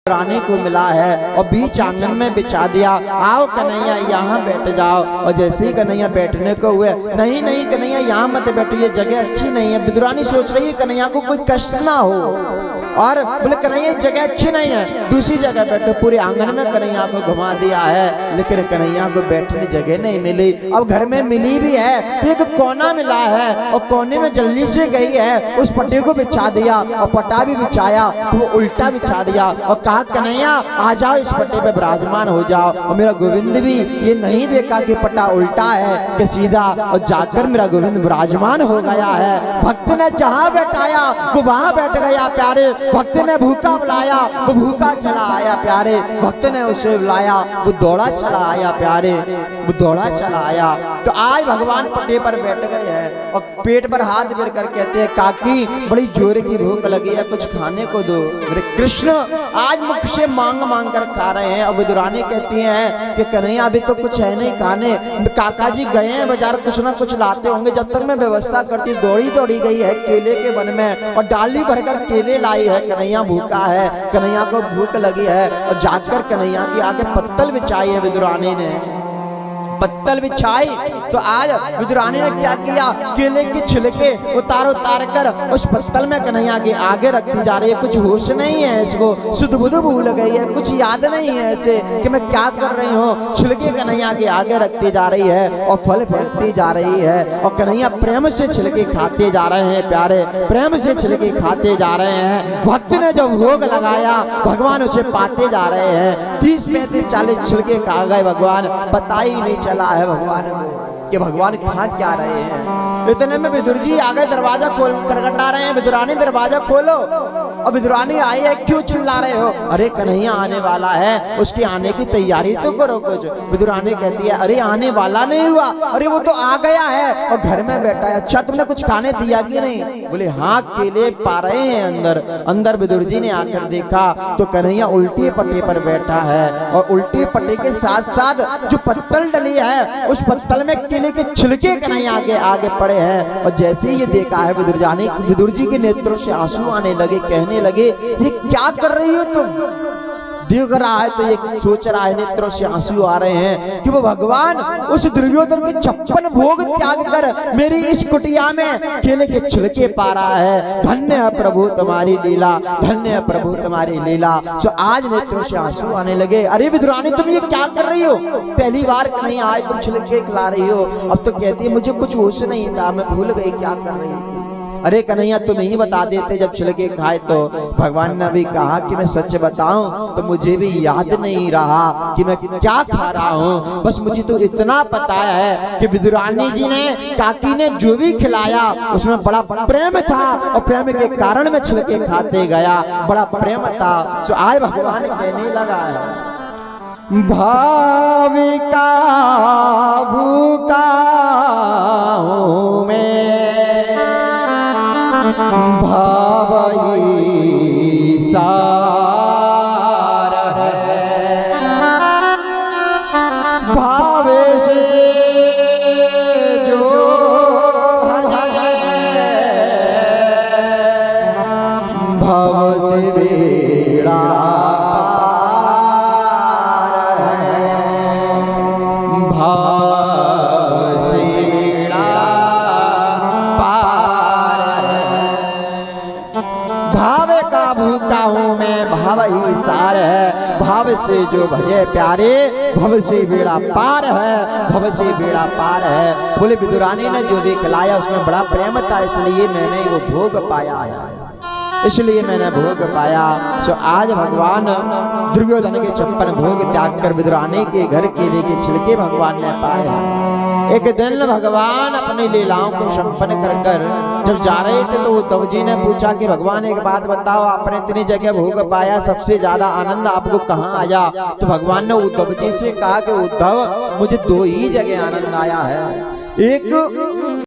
रानी को मिला है और बीच आंगन में बिछा दिया। आओ कन्हैया यहाँ बैठ जाओ। और जैसे ही कन्हैया बैठने को हुए, नहीं नहीं कन्हैया यहाँ मत बैठो, ये जगह अच्छी नहीं है। विदुरानी सोच रही है कन्हैया को कोई कष्ट ना हो, और बोले कन्हैया जगह अच्छी नहीं है, दूसरी जगह बैठो। पूरे आंगन में कन्हैया को घुमा दिया है, लेकिन कन्हैया को बैठने जगह नहीं मिली। अब घर में मिली भी है तो एक कोना मिला है, और कोने में जल्दी से गई है, उस पट्टे को बिछा दिया और पट्टा भी बिछाया तो वो उल्टा बिछा दिया और कहा कन्हैया आ जाओ, इस पट्टे पे विराजमान हो जाओ। और मेरा गोविंद भी ये नहीं देखा कि पट्टा उल्टा है कि सीधा, और जाकर मेरा गोविंद विराजमान हो गया है। भक्त ने जहाँ बैठाया वो वहाँ बैठ गया प्यारे, भक्त ने भूखा बुलाया वो भूखा चला आया प्यारे, भक्त ने उसे बुलाया वो दौड़ा चला आया प्यारे, वो दौड़ा चला आया। तो आज भगवान पट्टे पर बैठ गए हैं और पेट पर हाथ फेर कर कहते हैं काकी बड़ी जोर की भूख लगी है, कुछ खाने को दो। मेरे कृष्ण आज मुख से मांग मांग कर खा रहे हैं। और विदुरानी कहती हैं कि कन्हैया अभी तो कुछ है नहीं खाने, काका जी गए हैं बाजार, कुछ ना कुछ लाते होंगे, जब तक मैं व्यवस्था करती। दौड़ी दौड़ी गई है केले के वन में और डाली भरकर केले लाई है। कन्हैया भूखा है, कन्हैया को भूख लगी है, और जाकर कन्हैया की आगे पत्तल बिछाई है विदुरानी ने, पत्तल बिछाई। तो आज विदुरानी ने क्या किया, केले के छिलके उतार उतार कर उस पत्तल में कन्हैया के आगे रखती जा रही है। कुछ होश नहीं है इसको, सुध बुध भूल गई है, कुछ याद नहीं है इसे कि मैं क्या कर रही हूँ। छिलके कन्हैया के आगे रखती जा रही है और फल फेंकती जा रही है, और कन्हैया प्रेम से छिलके खाते जा रहे हैं प्यारे, प्रेम से छिलके खाते जा रहे हैं। भक्त ने जब भोग लगाया भगवान उसे पाते जा रहे हैं। 30 35 40 छिलके खा गए भगवान, पता ही नहीं चला है भगवान को कि भगवान खा क्या रहे हैं। इतने में विदुर जी आ गए, दरवाजा खोल खटखटा रहे हैं। विदुरानी दरवाजा खोलो, और विदुरानी आई है, क्यों चिल्ला रहे हो? अरे कन्हैया आने वाला है, उसके आने की तैयारी तो करो कुछ। विदुरानी कहती है अरे आने वाला नहीं हुआ, अरे वो तो आ गया है और घर में बैठा है। अच्छा तुमने कुछ खाने दिया कि नहीं? बोले हाँ केले पा रहे हैं अंदर। अंदर विदुर जी ने आकर देखा तो कन्हैया उल्टे पट्टे पर बैठा है, और उल्टे पट्टे के साथ साथ जो पत्तल डली है उस पत्तल में केले के छिलके कन्हैया आगे आगे पड़े हैं। और जैसे ही ये देखा है विदुर जी के नेत्रों से आंसू आने लगे, कहने लगे ये क्या कर रही हो तुम? देख रहा है तो ये सोच रहा है, नेत्रों से आंसू आ रहे हैं कि वो भगवान उस दुर्योधन के 56 भोग त्याग कर मेरी इस कुटिया में केले के छिलके पा रहा है। धन्य है प्रभु तुम्हारी लीला, धन्य है प्रभु तुम्हारी लीला। तो आज नेत्रों से आंसू आने लगे। अरे विदुरानी तुम ये क्या कर रही हो? पहली बार नहीं आए तुम छिलके खिला रही हो। अब तो कहती है मुझे कुछ होश नहीं था, मैं भूल गई क्या कर रही थी। अरे कन्हैया तुम ही बता देते जब छिलके खाए तो। भगवान ने भी कहा कि मैं सच बताऊं तो मुझे भी याद नहीं रहा कि मैं क्या खा रहा हूं, बस मुझे तो इतना पता है कि विदुरानी जी ने काकी ने जो भी खिलाया उसमें बड़ा प्रेम था, और प्रेम के कारण मैं छिलके खाते गया, बड़ा प्रेम था। तो आज भगवान कहने लगा है भाविका भूखा हूं मैं, भावई सार है, भावे से जो भजे भव से बेड़ा पार है, भाव से बेड़ा भावे का भूखा हूँ मैं, भाव ही सार है, भाव से जो भजे प्यारे भव से बेड़ा पार है, भव से बेड़ा पार है। बोले विदुरानी ने जो भी खिलाया उसमें बड़ा प्रेम था, इसलिए मैंने वो भोग पाया है, इसलिए मैंने भोग पाया। सो आज भगवान दुर्योधन के 56 भोग त्याग कर विदुरानी के घर केले के छिलके भगवान ने पाया। एक दिन भगवान अपनी लीलाओं को संपन्न कर कर जब जा रहे थे तो उद्धव जी ने पूछा कि भगवान एक बात बताओ, आपने इतनी जगह भोग पाया, सबसे ज्यादा आनंद आपको कहाँ आया? तो भगवान ने उद्धव जी से कहा कि उद्धव मुझे 2 ही जगह आनंद आया है। एक